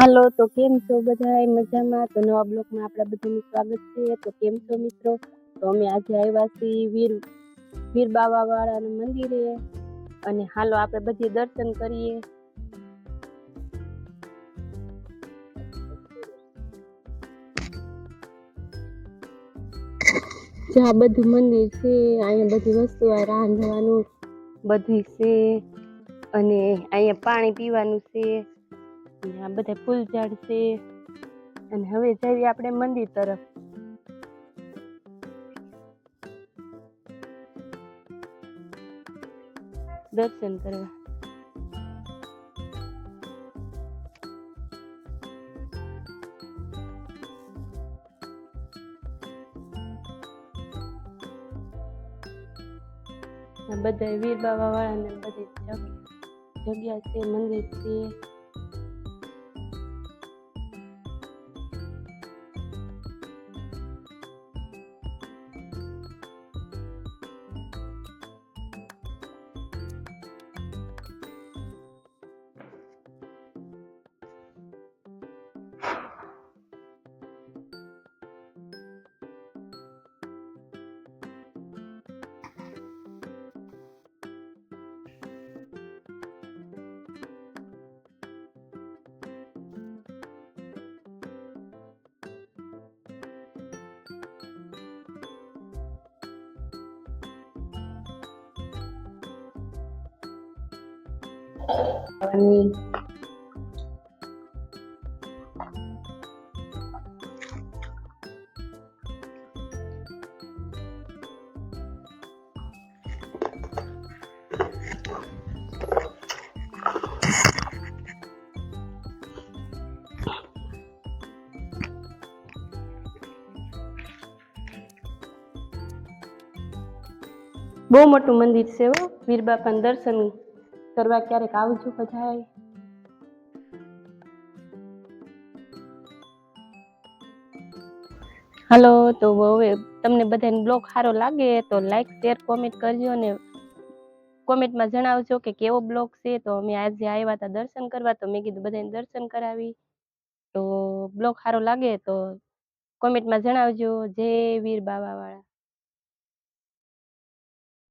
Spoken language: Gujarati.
હાલો, તો કેમ છો બધાય મજામાં? તો નવા બ્લોગમાં આપણા બધાનું સ્વાગત છે. તો કેમ છો મિત્રો? તો અમે આજે આવ્યા છીએ વીર બાવા વાળાના મંદિરે, અને હાલો આપણે બધી દર્શન કરીએ. જ્યાં બધું મંદિર છે, અહીંયા બધી વસ્તુ રાંધવાનું બધું છે, અને અહીંયા પાણી પીવાનું છે, અને આ બધા ફૂલ ઝાડ છે. અને હવે જઈએ આપણે મંદિર તરફ. દર્શન કરવા. બધા વીર બાવા વાળાને બધી જગ્યા છે, મંદિર છે. બહુ મોટું મંદિર છે હો. વીર બાપાના દર્શન કરવા ક્યારેક આવજો બધાય. હાલો, તો હવે તમને બધાને બ્લોગ સારો લાગે તો લાઈક શેર કોમેન્ટ કરજો, ને કોમેન્ટમાં જણાવજો કે કેવો બ્લોગ છે. તો અમે આજે આવ્યા હતા દર્શન કરવા, તો મેં કીધું બધાને દર્શન કરાવી. તો બ્લોગ સારો લાગે તો કોમેન્ટમાં જણાવજો. જય વીર બાવા વાળા.